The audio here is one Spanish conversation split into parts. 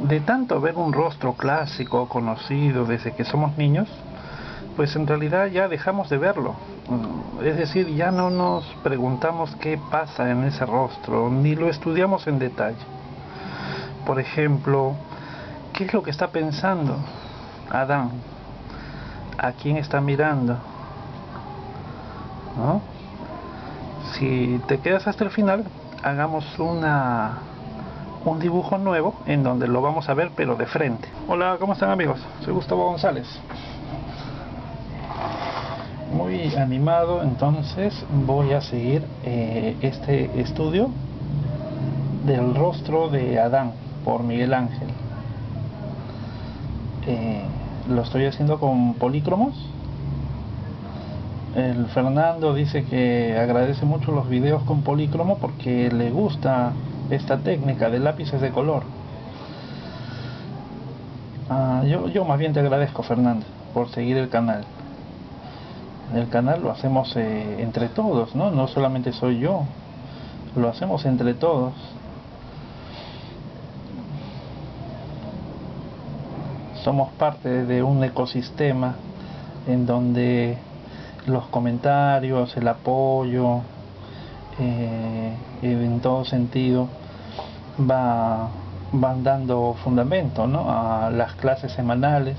de tanto ver un rostro clásico, conocido desde que somos niños, pues en realidad ya dejamos de verlo. Es decir, ya no nos preguntamos qué pasa en ese rostro, ni lo estudiamos en detalle. Por ejemplo, ¿qué es lo que está pensando Adán? ¿A quién está mirando? ¿No? Si te quedas hasta el final, hagamos un dibujo nuevo en donde lo vamos a ver pero de frente. Hola, ¿cómo están amigos? Soy Gustavo González. Muy animado, entonces voy a seguir este estudio del rostro de Adán por Miguel Ángel. Lo estoy haciendo con polícromos. El Fernando dice que agradece mucho los videos con polícromo porque le gusta esta técnica de lápices de color. Yo más bien te agradezco, Fernando, por seguir el canal. El canal lo hacemos entre todos, ¿no? No solamente soy yo, lo hacemos entre todos. Somos parte de un ecosistema en donde los comentarios, el apoyo, en todo sentido van dando fundamento, ¿no?, a las clases semanales,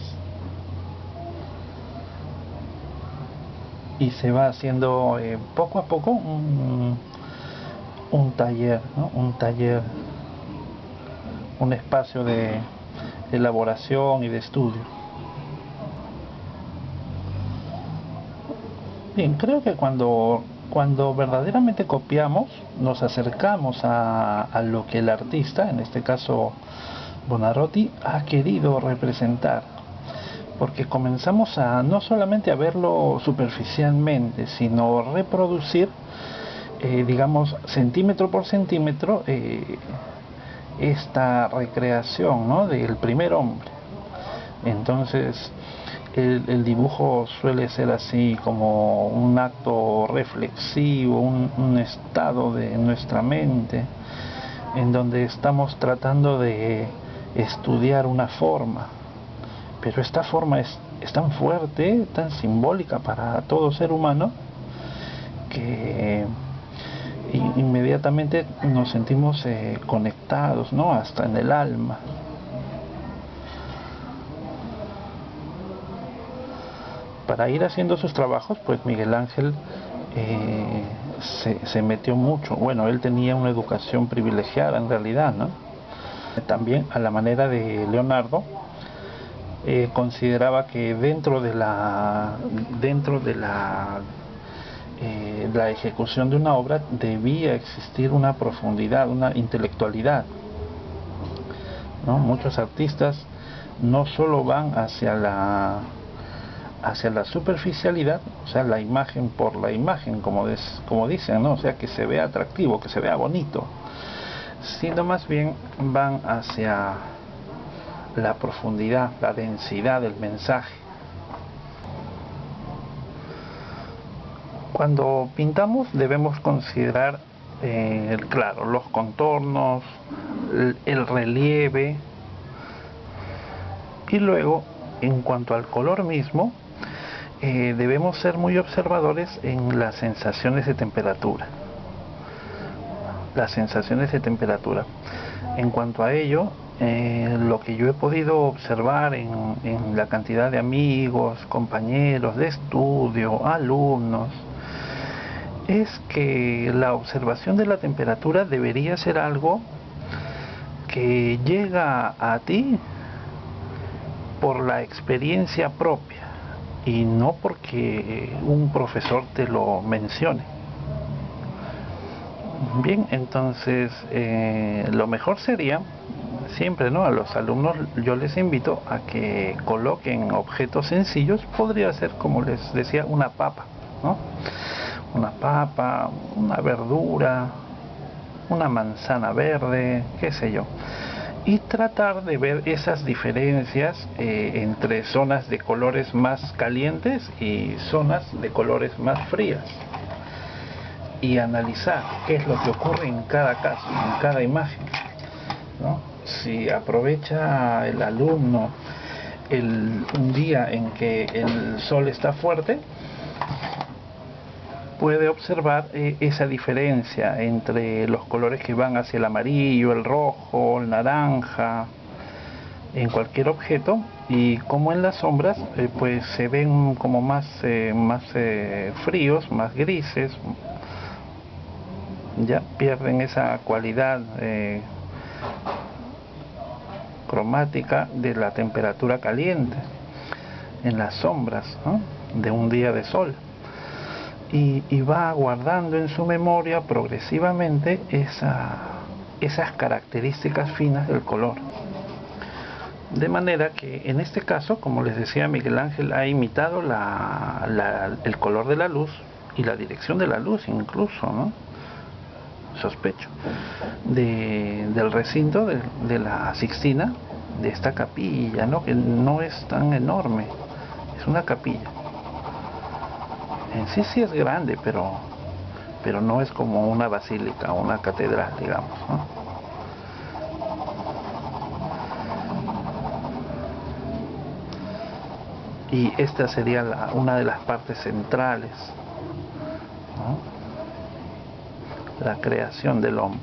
y se va haciendo poco a poco un taller, ¿no? Un espacio de elaboración y de estudio. Bien, creo que cuando verdaderamente copiamos, nos acercamos a lo que el artista, en este caso Buonarroti, ha querido representar, porque comenzamos a no solamente a verlo superficialmente, sino reproducir, digamos, centímetro por centímetro, esta recreación, ¿no?, del primer hombre. Entonces el dibujo suele ser así como un acto reflexivo, un estado de nuestra mente en donde estamos tratando de estudiar una forma, pero esta forma es tan fuerte, tan simbólica para todo ser humano, que inmediatamente nos sentimos conectados, ¿no?, hasta en el alma. Para ir haciendo sus trabajos, pues Miguel Ángel se metió mucho. Bueno, él tenía una educación privilegiada en realidad, ¿no? También, a la manera de Leonardo, consideraba que dentro de la ejecución de una obra debía existir una profundidad, una intelectualidad, ¿no? Muchos artistas no solo van hacia la superficialidad, o sea, la imagen por la imagen, como dicen, ¿no? O sea, que se vea atractivo, que se vea bonito, sino más bien van hacia la profundidad, la densidad del mensaje. Cuando pintamos debemos considerar, claro, los contornos, el relieve, y luego, en cuanto al color mismo, debemos ser muy observadores en las sensaciones de temperatura. En cuanto a ello, lo que yo he podido observar en la cantidad de amigos, compañeros de estudio, alumnos, es que la observación de la temperatura debería ser algo que llega a ti por la experiencia propia y no porque un profesor te lo mencione. Bien, entonces lo mejor sería siempre, ¿no?, a los alumnos yo les invito a que coloquen objetos sencillos. Podría ser, como les decía, una papa, ¿no? Una papa, una verdura, una manzana verde, qué sé yo, y tratar de ver esas diferencias entre zonas de colores más calientes y zonas de colores más frías, y analizar qué es lo que ocurre en cada caso, en cada imagen, ¿no? si aprovecha el alumno un día en que el sol está fuerte, puede observar esa diferencia entre los colores que van hacia el amarillo, el rojo, el naranja, en cualquier objeto, y como en las sombras pues se ven como más fríos, más grises, ya pierden esa cualidad cromática de la temperatura caliente en las sombras, ¿no?, de un día de sol, y va guardando en su memoria progresivamente esas características finas del color. De manera que en este caso, como les decía, Miguel Ángel ha imitado el color de la luz y la dirección de la luz incluso, ¿no?, sospecho, del recinto de la Sixtina, de esta capilla, ¿no?, que no es tan enorme, es una capilla. En sí es grande, pero no es como una basílica o una catedral, digamos, ¿no? Y esta sería una de las partes centrales, ¿no?, la creación del hombre.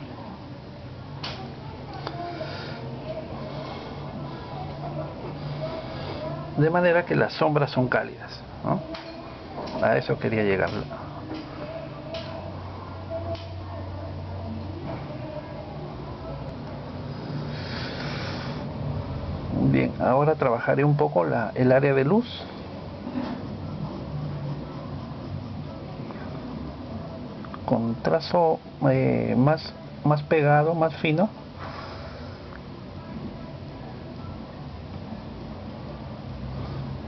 De manera que las sombras son cálidas, ¿no? A eso quería llegar. Bien, ahora trabajaré un poco el área de luz. Con trazo más pegado, más fino.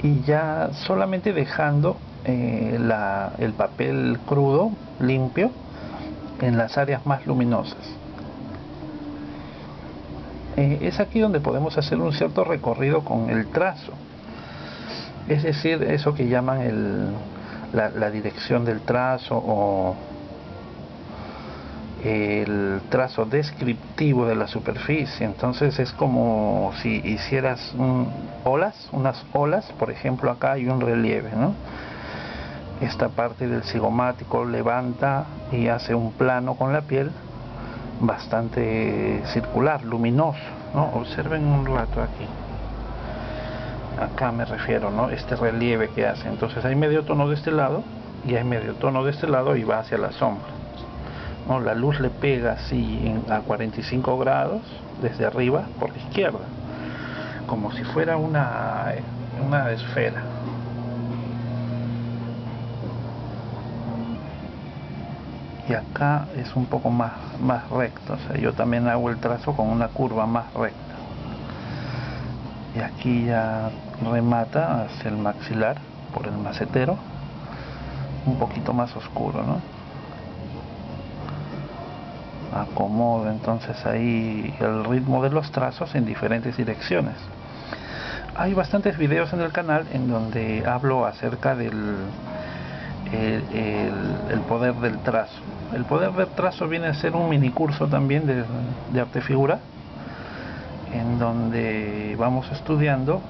Y ya solamente dejando el papel crudo, limpio, en las áreas más luminosas. Es aquí donde podemos hacer un cierto recorrido con el trazo, es decir, eso que llaman la dirección del trazo, o el trazo descriptivo de la superficie. Entonces es como si hicieras unas olas, por ejemplo. Acá hay un relieve, ¿no? Esta parte del cigomático levanta y hace un plano con la piel bastante circular, luminoso, ¿no? Observen un rato aquí. Acá me refiero, ¿no?, este relieve que hace. Entonces hay medio tono de este lado y hay medio tono de este lado, y va hacia la sombra, ¿no? La luz le pega así a 45 grados desde arriba por la izquierda, como si fuera una esfera. Y acá es un poco más recto, o sea, yo también hago el trazo con una curva más recta. Y aquí ya remata hacia el maxilar por el macetero, un poquito más oscuro, ¿no? Acomodo entonces ahí el ritmo de los trazos en diferentes direcciones. Hay bastantes videos en el canal en donde hablo acerca del el poder del trazo. El poder del trazo viene a ser un mini curso también de arte figura, en donde vamos estudiando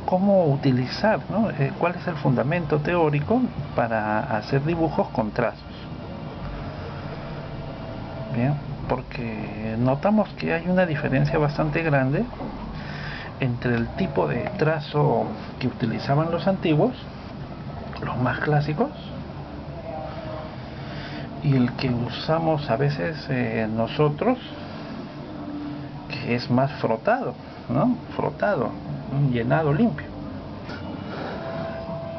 cómo utilizar, ¿no?, cuál es el fundamento teórico para hacer dibujos con trazos. Bien, porque notamos que hay una diferencia bastante grande entre el tipo de trazo que utilizaban los antiguos, los más clásicos, y el que usamos a veces nosotros, que es más frotado, ¿no?, frotado, llenado, limpio.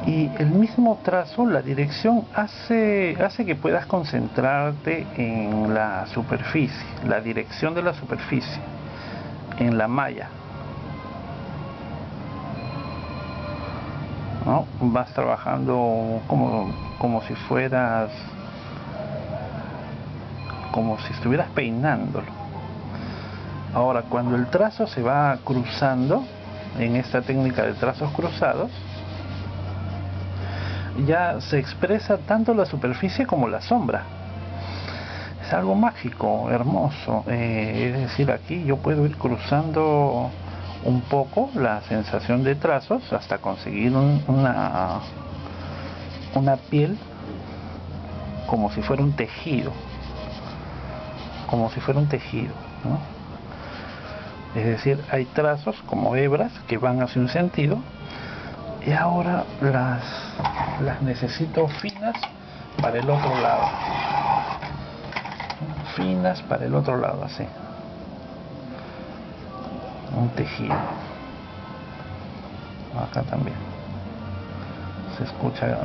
Y el mismo trazo, la dirección, hace que puedas concentrarte en la superficie, la dirección de la superficie, en la malla, ¿no? Vas trabajando como si fueras, como si estuvieras peinándolo. Ahora, cuando el trazo se va cruzando, en esta técnica de trazos cruzados, ya se expresa tanto la superficie como la sombra. es algo mágico, hermoso. Es decir, aquí yo puedo ir cruzando un poco la sensación de trazos hasta conseguir una piel como si fuera un tejido, ¿no? Es decir, hay trazos como hebras que van hacia un sentido y ahora las necesito finas para el otro lado, así, un tejido. Acá también se escucha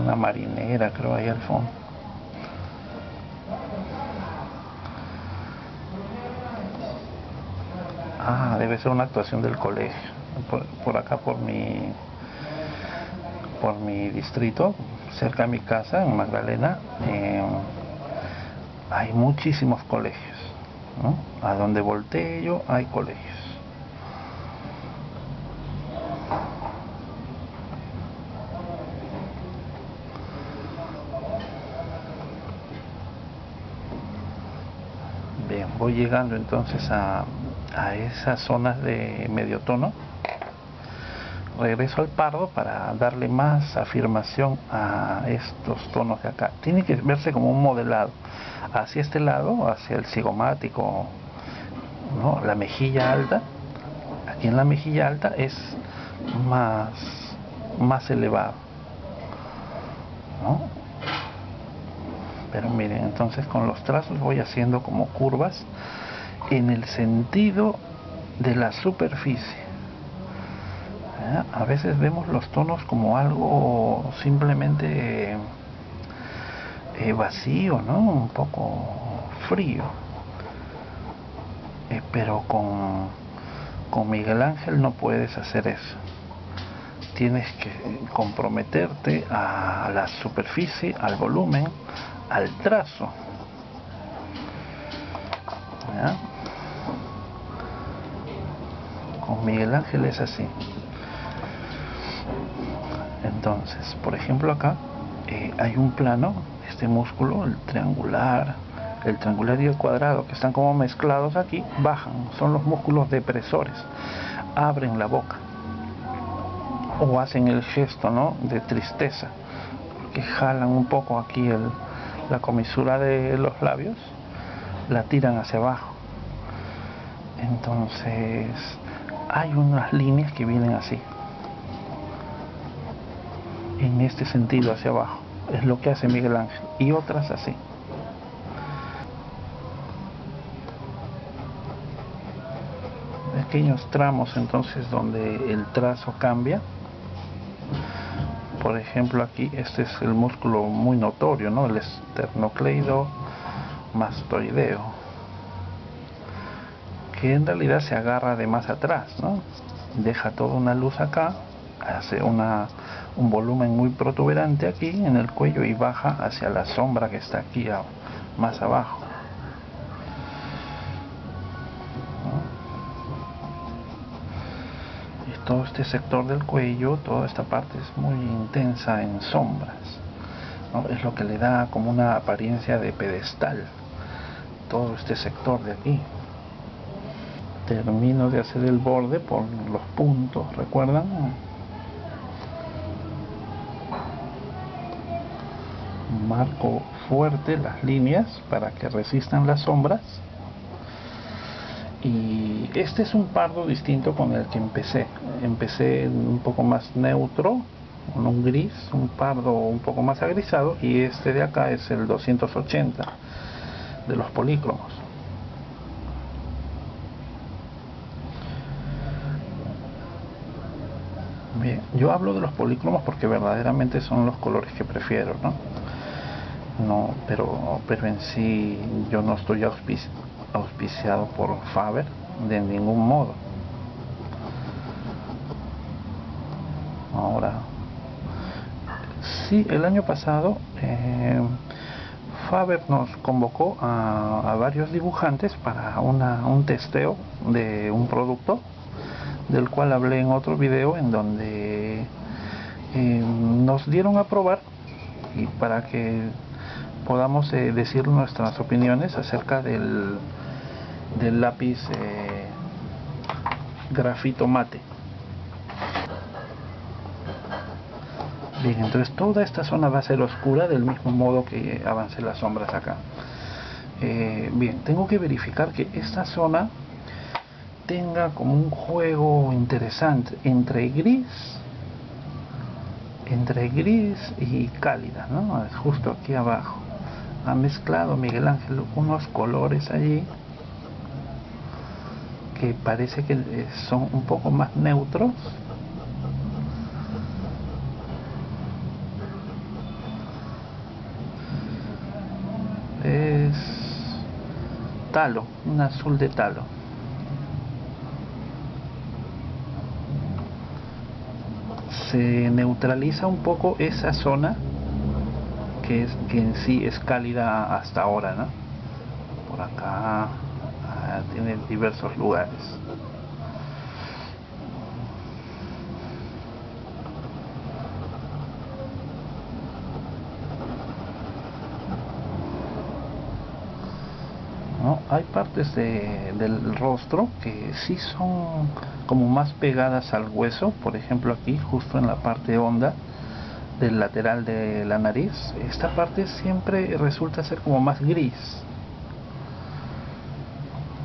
una marinera, creo, ahí al fondo. Debe ser una actuación del colegio. Por acá, por mi distrito, cerca de mi casa, en Magdalena, hay muchísimos colegios, ¿no? A donde voltee yo hay colegios. Bien, voy llegando entonces a esas zonas de medio tono. Regreso al pardo para darle más afirmación a estos tonos de acá. Tiene que verse como un modelado hacia este lado, hacia el cigomático, ¿no? La mejilla alta. Aquí en la mejilla alta es más elevado, ¿no? Pero miren, entonces con los trazos voy haciendo como curvas en el sentido de la superficie. A veces vemos los tonos como algo simplemente vacío, ¿no? Un poco frío. Pero con Miguel Ángel no puedes hacer eso. Tienes que comprometerte a la superficie, al volumen, al trazo. ¿Ya? Con Miguel Ángel es así. Entonces, por ejemplo, acá hay un plano, este músculo, el triangular y el cuadrado, que están como mezclados aquí, bajan, son los músculos depresores, abren la boca o hacen el gesto, ¿no?, de tristeza, que jalan un poco aquí la comisura de los labios, la tiran hacia abajo. Entonces hay unas líneas que vienen así, en este sentido hacia abajo, es lo que hace Miguel Ángel, y otras así. Pequeños tramos entonces donde el trazo cambia. Por ejemplo, aquí este es el músculo muy notorio, ¿no?, el esternocleido mastoideo, que en realidad se agarra de más atrás, ¿no? Deja toda una luz acá, hace un volumen muy protuberante aquí en el cuello y baja hacia la sombra que está aquí más abajo, ¿no? Y todo este sector del cuello, toda esta parte es muy intensa en sombras, ¿no? Es lo que le da como una apariencia de pedestal, todo este sector de aquí. Termino de hacer el borde por los puntos, ¿recuerdan? Marco fuerte las líneas para que resistan las sombras. Y este es un pardo distinto con el que empecé un poco más neutro, con un gris, un pardo un poco más agrisado, y este de acá es el 280 de los polícromos. Bien, yo hablo de los polícromos porque verdaderamente son los colores que prefiero, ¿no? No, pero en sí yo no estoy auspiciado por Faber de ningún modo. Ahora, sí, el año pasado Faber nos convocó a varios dibujantes para un testeo de un producto, del cual hablé en otro video, en donde nos dieron a probar y para que podamos decir nuestras opiniones acerca del lápiz grafito mate. Bien, entonces toda esta zona va a ser oscura del mismo modo que avance las sombras acá. Bien, tengo que verificar que esta zona tenga como un juego interesante entre gris y cálida, ¿no? Justo aquí abajo ha mezclado Miguel Ángel unos colores allí que parece que son un poco más neutros. Es talo, un azul de talo. Se neutraliza un poco esa zona que en sí es cálida hasta ahora, ¿no? Por acá tiene diversos lugares. ¿No? Hay partes del rostro que sí son como más pegadas al hueso, por ejemplo aquí justo en la parte honda del lateral de la nariz, esta parte siempre resulta ser como más gris,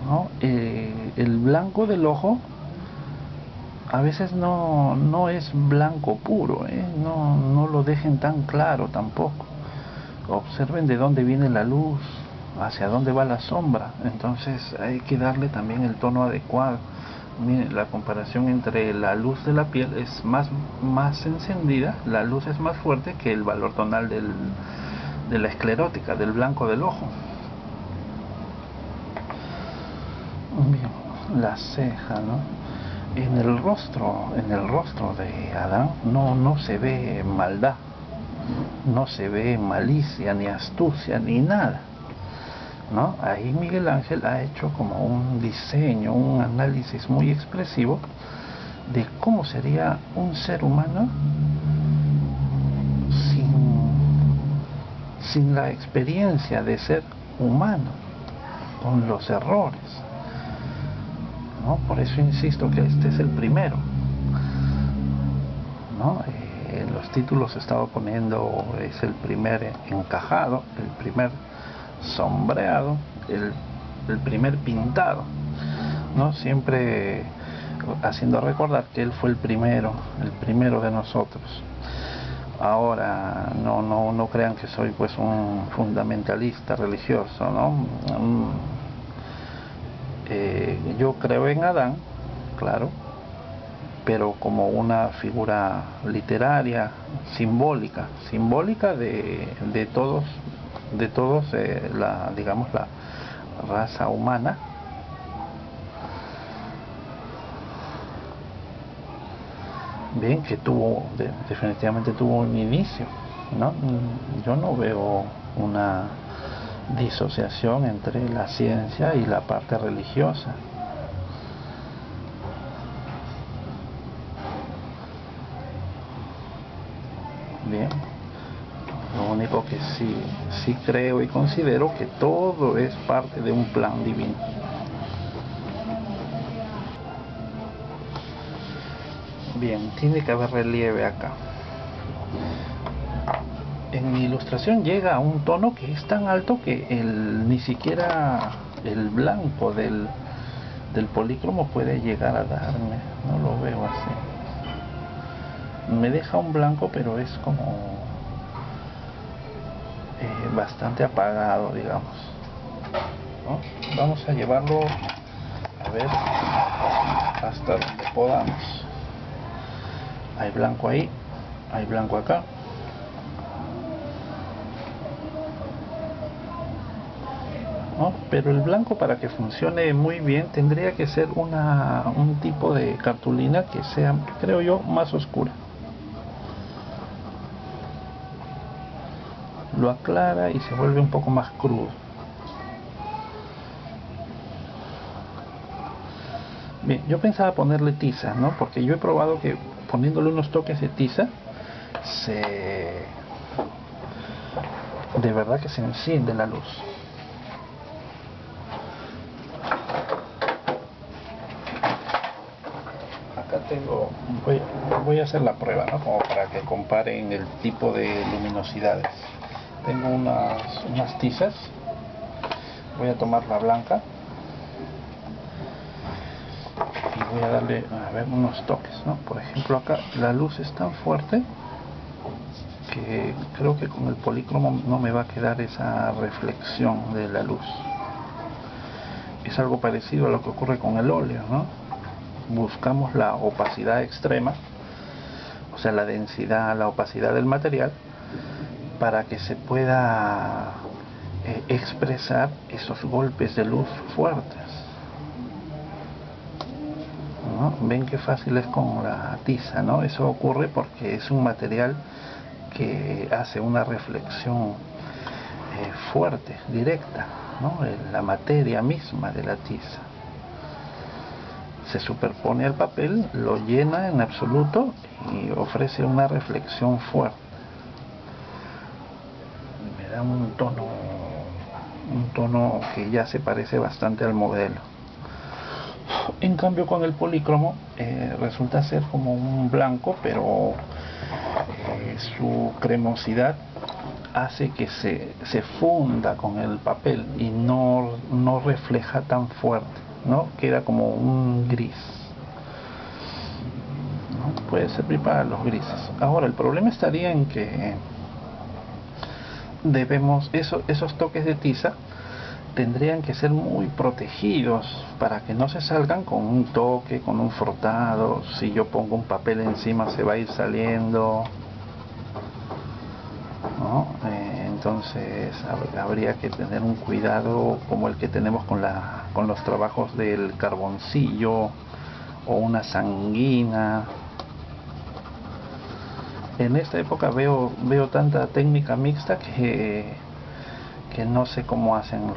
¿no? El blanco del ojo a veces no es blanco puro, no lo dejen tan claro tampoco. Observen de dónde viene la luz, hacia dónde va la sombra, entonces hay que darle también el tono adecuado. Miren, la comparación entre la luz de la piel es más encendida, la luz es más fuerte que el valor tonal de la esclerótica, del blanco del ojo. Bien, la ceja, ¿no? En el rostro de Adán no se ve maldad, no se ve malicia, ni astucia, ni nada, ¿no? Ahí Miguel Ángel ha hecho como un diseño, un análisis muy expresivo de cómo sería un ser humano sin la experiencia de ser humano, con los errores, ¿no? Por eso insisto que este es el primero, ¿no? En los títulos he estado poniendo, es el primer encajado, el primer sombreado, el primer pintado, ¿no? Siempre haciendo recordar que él fue el primero de nosotros. Ahora no crean que soy pues un fundamentalista religioso, ¿no? Yo creo en Adán, claro, pero como una figura literaria, simbólica de todos, digamos, la raza humana. Bien, que definitivamente tuvo un inicio, ¿no? Yo no veo una disociación entre la ciencia y la parte religiosa. Bien, lo único que sí creo y considero que todo es parte de un plan divino. Bien, tiene que haber relieve acá. En mi ilustración llega a un tono que es tan alto que ni siquiera el blanco del polícromo puede llegar a darme. No lo veo así. Me deja un blanco, pero es como bastante apagado, digamos, ¿no? Vamos a llevarlo a ver hasta donde podamos. Hay blanco ahí, hay blanco acá. ¿No? Pero el blanco, para que funcione muy bien, tendría que ser un tipo de cartulina que sea, creo yo, más oscura. Lo aclara y se vuelve un poco más crudo. Bien, yo pensaba ponerle tiza, ¿no? Porque yo he probado que poniéndole unos toques de tiza de verdad que se enciende la luz. Acá tengo, voy a hacer la prueba, ¿no? Como para que comparen el tipo de luminosidades. Tengo unas tizas. Voy a tomar la blanca y voy a darle, a ver, unos toques, ¿no? Por ejemplo, acá la luz es tan fuerte que creo que con el polícromo no me va a quedar esa reflexión de la luz. Es algo parecido a lo que ocurre con el óleo, ¿no? Buscamos la opacidad extrema, o sea, la densidad, la opacidad del material, para que se pueda expresar esos golpes de luz fuertes, ¿no? Ven qué fácil es con la tiza, ¿no? Eso ocurre porque es un material que hace una reflexión fuerte, directa, ¿no? La materia misma de la tiza se superpone al papel, lo llena en absoluto y ofrece una reflexión fuerte. Me da un tono que ya se parece bastante al modelo. En cambio con el polícromo resulta ser como un blanco, pero su cremosidad hace que se funda con el papel y no refleja tan fuerte, ¿no? Queda como un gris, ¿no? Puede servir para los grises. Ahora el problema estaría en que esos toques de tiza tendrían que ser muy protegidos para que no se salgan con un toque, con un frotado. Si yo pongo un papel encima se va a ir saliendo, ¿no? Entonces habría que tener un cuidado como el que tenemos con los trabajos del carboncillo o una sanguina. En esta época veo tanta técnica mixta que no sé cómo hacen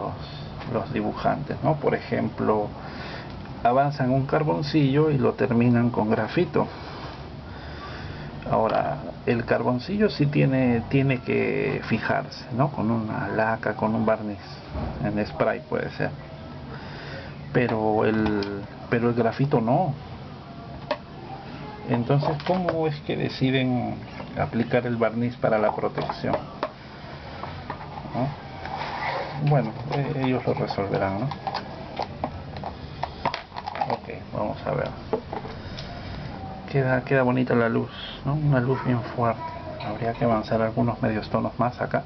los dibujantes, ¿no? Por ejemplo, avanzan un carboncillo y lo terminan con grafito. Ahora, el carboncillo sí tiene que fijarse, ¿no? Con una laca, con un barniz, en spray puede ser. Pero el grafito no. Entonces, ¿cómo es que deciden aplicar el barniz para la protección, ¿no? Bueno, ellos lo resolverán, ¿no? Ok, vamos a ver. Queda bonita la luz, ¿no? Una luz bien fuerte. Habría que avanzar algunos medios tonos más acá.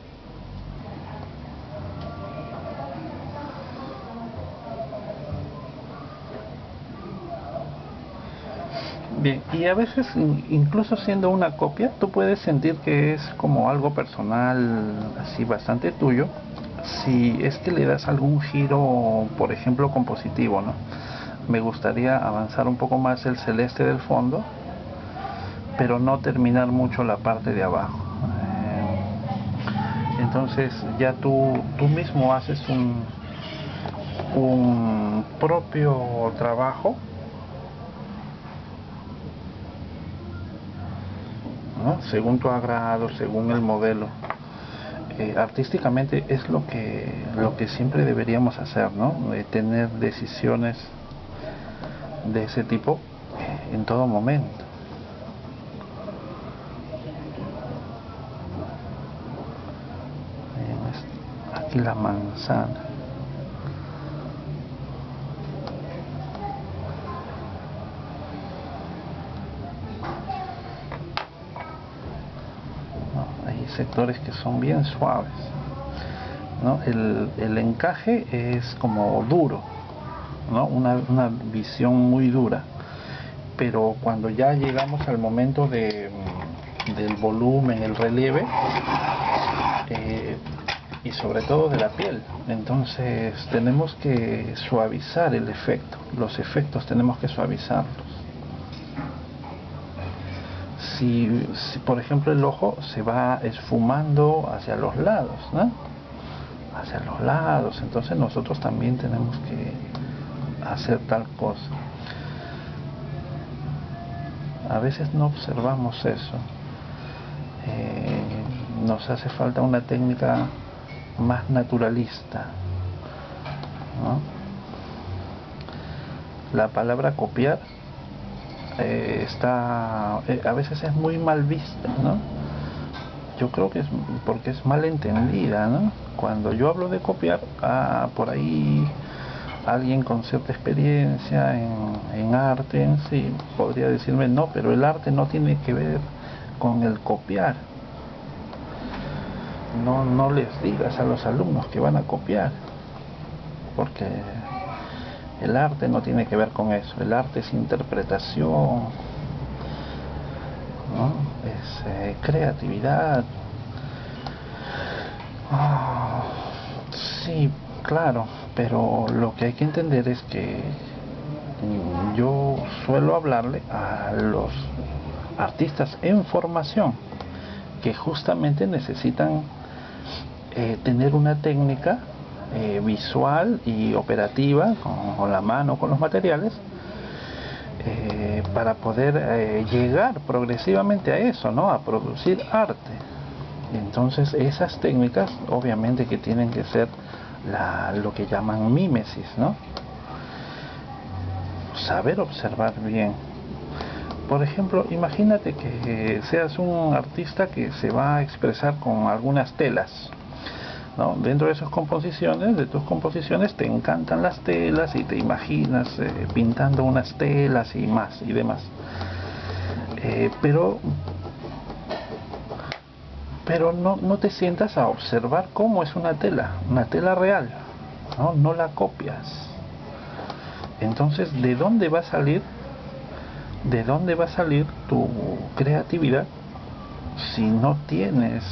Bien, y a veces incluso siendo una copia, tú puedes sentir que es como algo personal, así bastante tuyo, si es que le das algún giro, por ejemplo, compositivo, ¿no? Me gustaría avanzar un poco más el celeste del fondo, pero no terminar mucho la parte de abajo. Entonces ya tú mismo haces un propio trabajo, ¿no? Según tu agrado, según el modelo. Artísticamente es lo que siempre deberíamos hacer, ¿no? Tener decisiones de ese tipo en todo momento. Aquí la manzana. ¿No? Hay sectores que son bien suaves, ¿no? El encaje es como duro, ¿no? Una visión muy dura, pero cuando ya llegamos al momento del volumen, el relieve, y sobre todo de la piel, entonces tenemos que suavizar el efecto, los efectos tenemos que suavizarlos. Si por ejemplo el ojo se va esfumando hacia los lados, ¿no? Hacia los lados, entonces nosotros también tenemos que hacer tal cosa. A veces no observamos eso. nos hace falta una técnica más naturalista, ¿no? La palabra copiar a veces es muy mal vista, ¿no? Yo creo que es porque es mal entendida, ¿no? Cuando yo hablo de copiar, por ahí alguien con cierta experiencia en arte en sí podría decirme, no, pero el arte no tiene que ver con el copiar. No les digas a los alumnos que van a copiar, porque el arte no tiene que ver con eso. El arte es interpretación, ¿no? Es creatividad. Ah, sí, claro, pero lo que hay que entender es que yo suelo hablarle a los artistas en formación que justamente necesitan tener una técnica visual y operativa con la mano, con los materiales, para poder llegar progresivamente a eso, ¿no? A producir arte. Entonces esas técnicas obviamente que tienen que ser lo que llaman mímesis, ¿no? Saber observar bien. Por ejemplo, imagínate que seas un artista que se va a expresar con algunas telas, ¿no? Dentro de tus composiciones te encantan las telas y te imaginas pintando unas telas y más y demás. Pero no te sientas a observar cómo es una tela real, ¿no? No la copias. Entonces, ¿de dónde va a salir tu creatividad si no tienes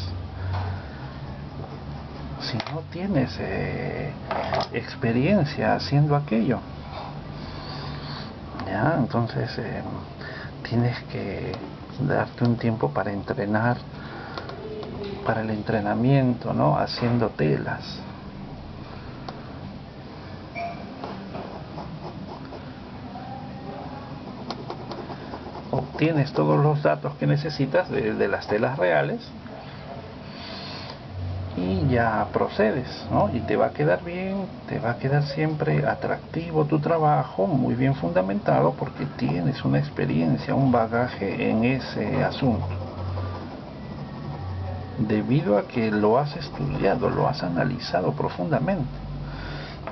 experiencia haciendo aquello? ¿Ya? Entonces tienes que darte un tiempo para entrenar, para el entrenamiento, ¿no? Haciendo telas. Obtienes todos los datos que necesitas de las telas reales y ya procedes, ¿no? Y te va a quedar bien, te va a quedar siempre atractivo tu trabajo, muy bien fundamentado, porque tienes una experiencia, un bagaje en ese asunto, debido a que lo has estudiado, lo has analizado profundamente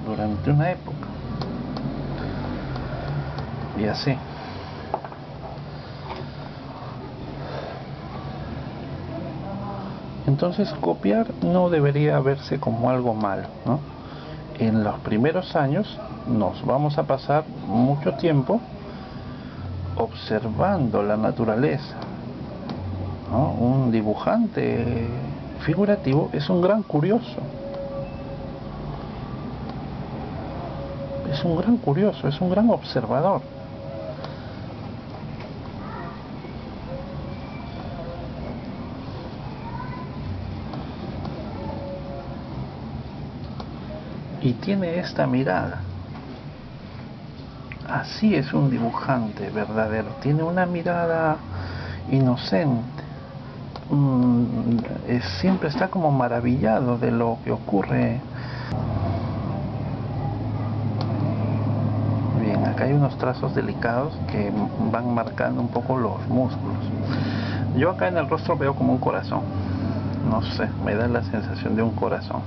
durante una época. Y así. Entonces copiar no debería verse como algo malo, ¿no? En los primeros años nos vamos a pasar mucho tiempo observando la naturaleza, ¿no? Un dibujante figurativo es un gran curioso, es un gran observador. Y tiene esta mirada. Así es un dibujante verdadero. Tiene una mirada inocente. Siempre está como maravillado de lo que ocurre. Bien, acá hay unos trazos delicados que van marcando un poco los músculos. Yo acá en el rostro veo como un corazón. No sé, me da la sensación de un corazón.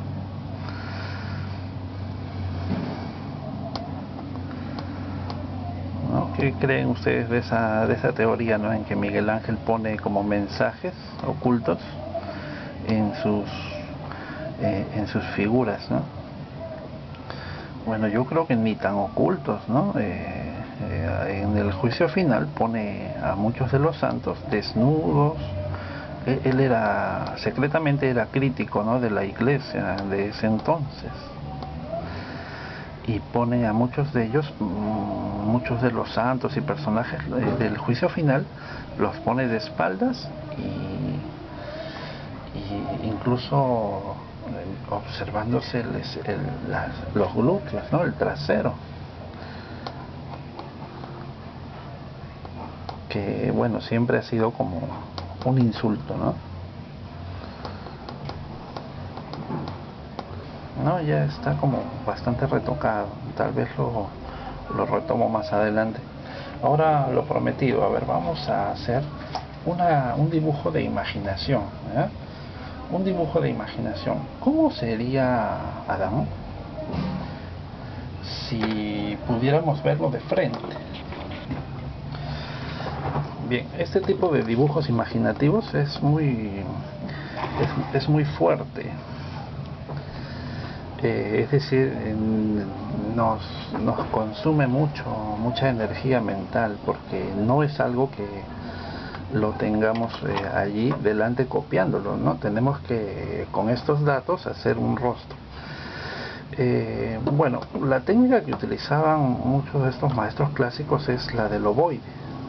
¿Qué creen ustedes de esa teoría, ¿no? En que Miguel Ángel pone como mensajes ocultos en sus figuras, ¿no? Bueno, yo creo que ni tan ocultos, ¿no? En el juicio final pone a muchos de los santos desnudos. Él secretamente era crítico, ¿no? De la iglesia de ese entonces. Y pone a muchos de ellos, muchos de los santos y personajes del juicio final, los pone de espaldas y incluso observándose los glúteos, ¿no? El trasero, que bueno, siempre ha sido como un insulto, ¿no? ¿no? Ya está como bastante retocado. Tal vez lo retomo más adelante. Ahora lo prometido, a ver, vamos a hacer un dibujo de imaginación, ¿eh? Un dibujo de imaginación. ¿Cómo sería Adán si pudiéramos verlo de frente? Bien, este tipo de dibujos imaginativos es muy fuerte. Es decir, nos consume mucha energía mental, porque no es algo que lo tengamos allí delante copiándolo, ¿no? Tenemos que con estos datos hacer un rostro. Bueno, la técnica que utilizaban muchos de estos maestros clásicos es la del ovoide,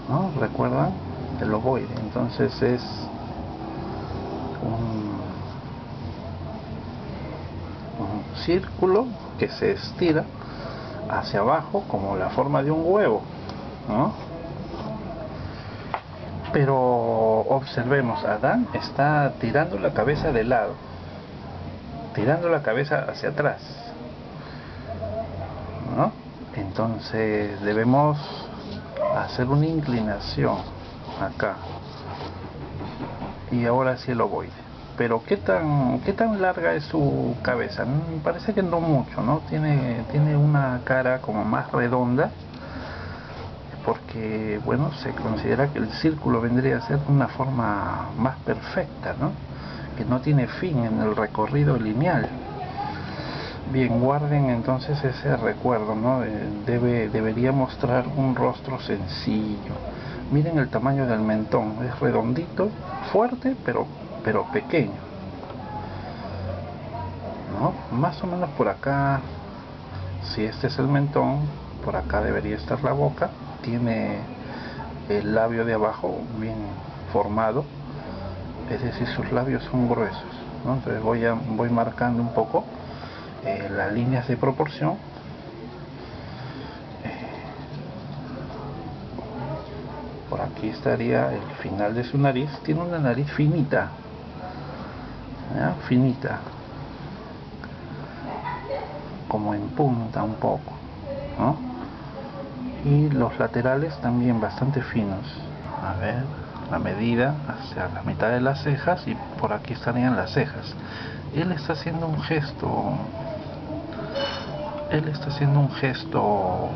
¿no? ¿Recuerdan? El ovoide. Entonces es un círculo que se estira hacia abajo como la forma de un huevo, ¿no? Pero observemos, Adán está tirando la cabeza de lado, tirando la cabeza hacia atrás, ¿no? Entonces debemos hacer una inclinación acá, y ahora sí lo voy. Pero qué tan larga es su cabeza. Me parece que no mucho, ¿no? Tiene una cara como más redonda, porque bueno, se considera que el círculo vendría a ser una forma más perfecta, ¿no? Que no tiene fin en el recorrido lineal. Bien, guarden entonces ese recuerdo, ¿no? Debería mostrar un rostro sencillo. Miren el tamaño del mentón, es redondito, fuerte, pero pequeño, ¿no? Más o menos por acá, si este es el mentón, por acá debería estar la boca. Tiene el labio de abajo bien formado, es decir, sus labios son gruesos, ¿no? Entonces voy marcando un poco las líneas de proporción. Por aquí estaría el final de su nariz. Tiene una nariz finita, ¿ya? Finita, como en punta un poco, ¿no? Y los laterales también bastante finos. A ver, la medida hacia la mitad de las cejas, y por aquí estarían las cejas. Él está haciendo un gesto. Él está haciendo un gesto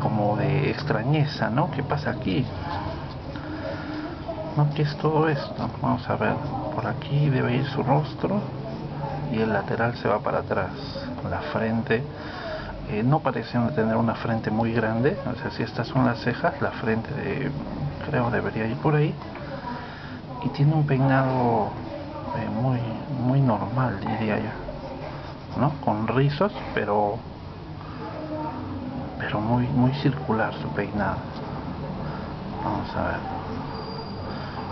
como de extrañeza, ¿no? ¿Qué pasa aquí? ¿No? ¿Qué es todo esto? Vamos a ver. Por aquí debe ir su rostro y el lateral se va para atrás. La frente no parece tener una frente muy grande. O sea, si estas son las cejas, la frente creo debería ir por ahí. Y tiene un peinado muy normal, diría yo, ¿no? Con rizos, pero muy circular su peinado. Vamos a ver,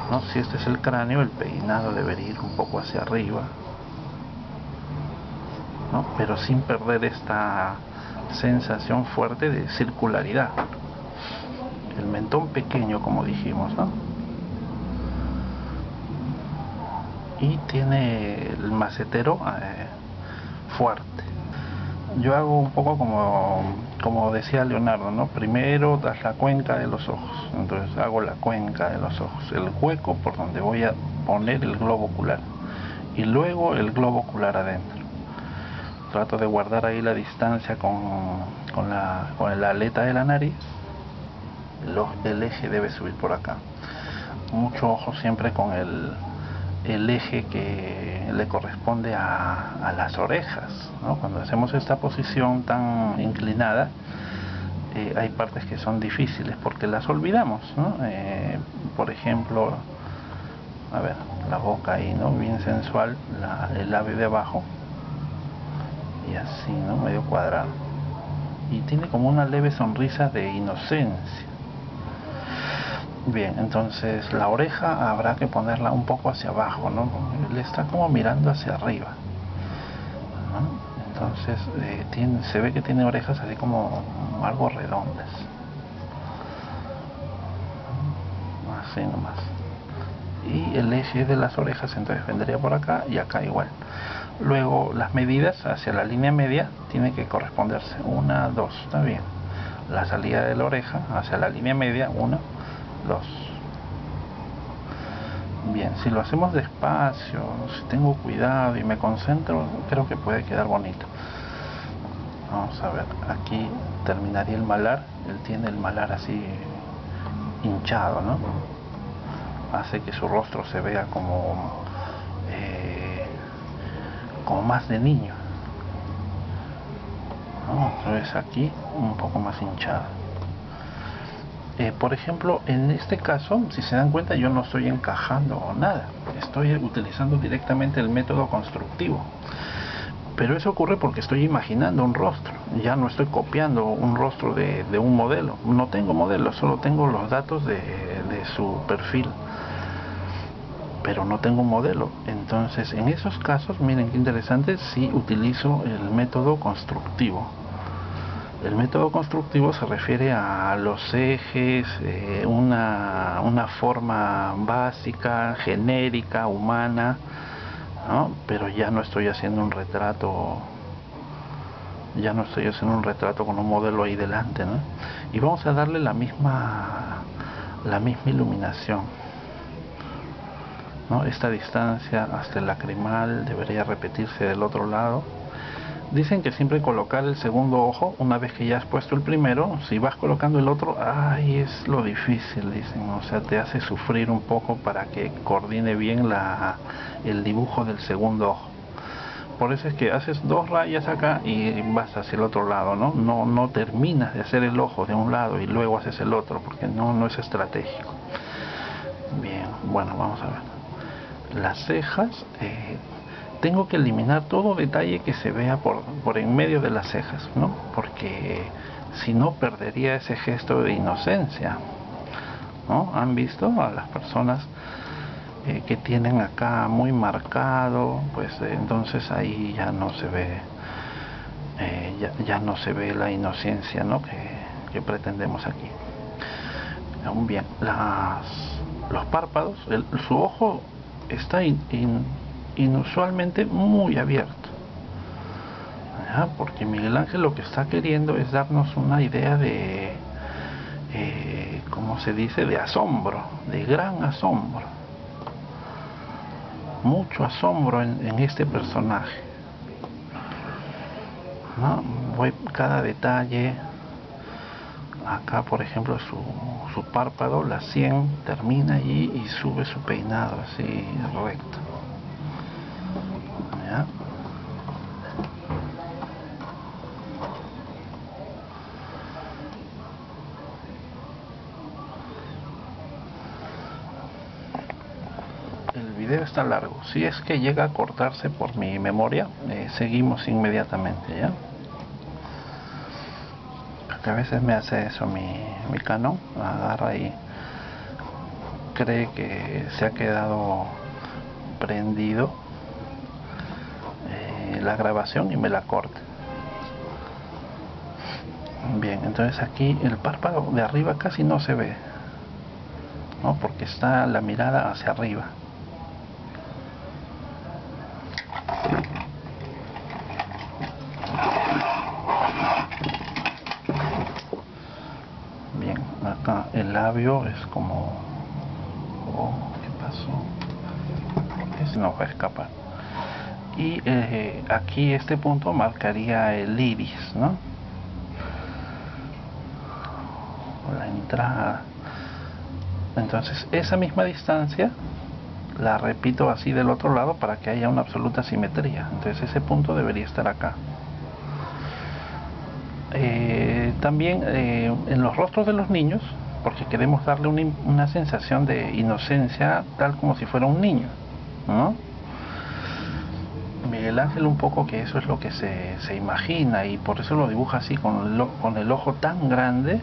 ¿no? Si este es el cráneo, el peinado debería ir un poco hacia arriba, ¿no? Pero sin perder esta sensación fuerte de circularidad. El mentón pequeño, como dijimos, ¿no? Y tiene el macetero fuerte. Yo hago un poco como decía Leonardo, ¿no? Primero das la cuenca de los ojos, entonces hago la cuenca de los ojos, el hueco por donde voy a poner el globo ocular, y luego el globo ocular adentro. Trato de guardar ahí la distancia con la aleta de la nariz. El eje debe subir por acá. Mucho ojo siempre con el eje que le corresponde a las orejas, ¿no? Cuando hacemos esta posición tan inclinada, hay partes que son difíciles porque las olvidamos, ¿no? Por ejemplo, a ver, la boca ahí, ¿no? Bien sensual, el labio de abajo, y así, ¿no? Medio cuadrado. Y tiene como una leve sonrisa de inocencia. Bien, entonces la oreja habrá que ponerla un poco hacia abajo, ¿no? Él está como mirando hacia arriba, ¿no? Entonces se ve que tiene orejas así como algo redondas, así nomás. y el eje de las orejas entonces vendría por acá y acá igual. Luego las medidas hacia la línea media tienen que corresponderse, 1, 2, está bien. La salida de la oreja hacia la línea media, 1, 2. Bien, si lo hacemos despacio, si tengo cuidado y me concentro, creo que puede quedar bonito. Vamos a ver, aquí terminaría el malar. Él tiene el malar así hinchado, ¿no? Hace que su rostro se vea como más de niño, ¿no? Entonces aquí un poco más hinchado. Por ejemplo, en este caso, si se dan cuenta, yo no estoy encajando nada, estoy utilizando directamente el método constructivo. Pero eso ocurre porque estoy imaginando un rostro, ya no estoy copiando un rostro de un modelo. No tengo modelo, solo tengo los datos de su perfil, pero no tengo un modelo. Entonces, en esos casos, miren qué interesante, si utilizo el método constructivo. El método constructivo se refiere a los ejes, una forma básica, genérica, humana, ¿no? Pero ya no estoy haciendo un retrato, con un modelo ahí delante, ¿no? Y vamos a darle la misma iluminación, ¿no? Esta distancia hasta el lacrimal debería repetirse del otro lado. Dicen que siempre colocar el segundo ojo, una vez que ya has puesto el primero, si vas colocando el otro, ay, es lo difícil, dicen, o sea, te hace sufrir un poco para que coordine bien el dibujo del segundo ojo. Por eso es que haces 2 rayas acá y vas hacia el otro lado, ¿no? No terminas de hacer el ojo de un lado y luego haces el otro, porque no es estratégico. Bien, bueno, vamos a ver. Las cejas, tengo que eliminar todo detalle que se vea por en medio de las cejas, ¿no? Porque si no perdería ese gesto de inocencia, ¿no? ¿Han visto a las personas que tienen acá muy marcado? Pues entonces ahí ya no se ve, ya no se ve la inocencia, ¿no? que pretendemos aquí. Aún bien, los párpados, su ojo está inusualmente muy abierto, ¿ya? Porque Miguel Ángel lo que está queriendo es darnos una idea de, ¿cómo se dice?, de asombro, de gran asombro, mucho asombro en este personaje, ¿no? Voy cada detalle. Acá, por ejemplo, su párpado, la sien, termina allí y sube su peinado así recto, ¿ya? El video está largo. Si es que llega a cortarse por mi memoria, seguimos inmediatamente, ¿ya? Porque a veces me hace eso mi Canon, agarra y cree que se ha quedado prendido la grabación y me la corta. Bien, entonces aquí el párpado de arriba casi no se ve, ¿no? Porque está la mirada hacia arriba. Bien, acá el labio es como... Oh, ¿qué pasó? Ese no va a escapar. Y aquí este punto marcaría el iris, ¿no? La entrada. Entonces esa misma distancia la repito así del otro lado para que haya una absoluta simetría. Entonces ese punto debería estar acá. También en los rostros de los niños, porque queremos darle una sensación de inocencia tal como si fuera un niño, ¿no? Miguel Ángel un poco que eso es lo que se imagina y por eso lo dibuja así con el ojo tan grande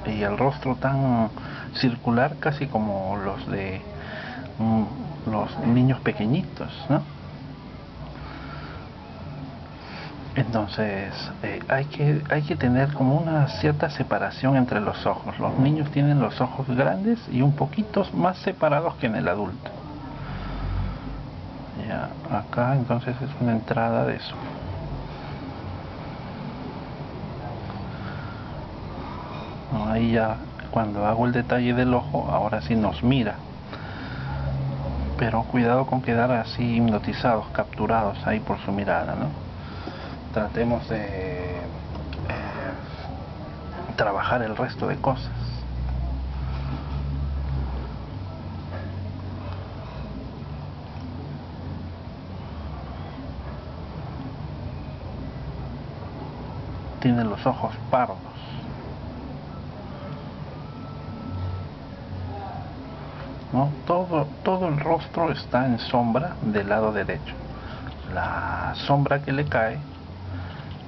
y el rostro tan circular, casi como los de los niños pequeñitos, ¿no? Entonces hay que tener como una cierta separación entre los ojos. Los niños tienen los ojos grandes y un poquito más separados que en el adulto. Ya, acá entonces es una entrada de eso. Ahí ya cuando hago el detalle del ojo, ahora sí nos mira. Pero cuidado con quedar así hipnotizados, capturados ahí por su mirada, ¿no? Tratemos de trabajar el resto de cosas. Tiene los ojos pardos. ¿No? Todo el rostro está en sombra del lado derecho. La sombra que le cae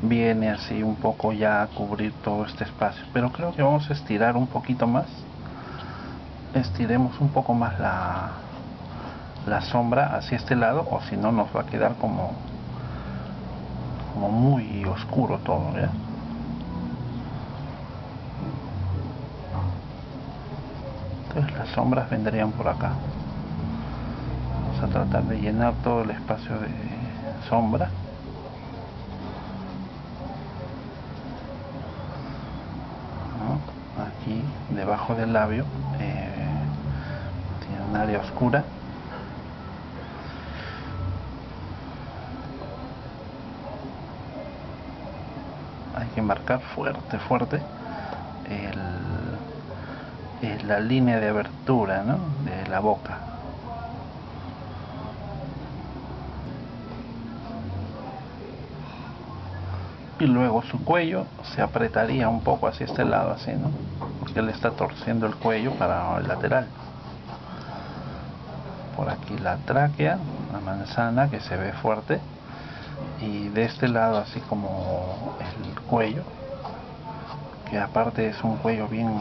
viene así un poco ya a cubrir todo este espacio, pero creo que vamos a estirar un poquito más. Estiremos un poco más la sombra hacia este lado, o si no nos va a quedar como muy oscuro todo, ¿ya? Entonces las sombras vendrían por acá. Vamos a tratar de llenar todo el espacio de sombra. ¿No? Aquí debajo del labio tiene un área oscura. Hay que marcar fuerte la línea de abertura, ¿no?, de la boca. Y luego su cuello se apretaría un poco hacia este lado, así, ¿no?, porque él está torciendo el cuello para el lateral. Por aquí la tráquea, la manzana que se ve fuerte, y de este lado así como el cuello, que aparte es un cuello bien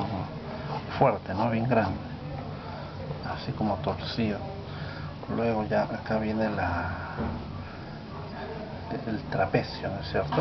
fuerte, ¿no?, bien grande, así como torcido. Luego ya acá viene el trapecio, ¿no es cierto?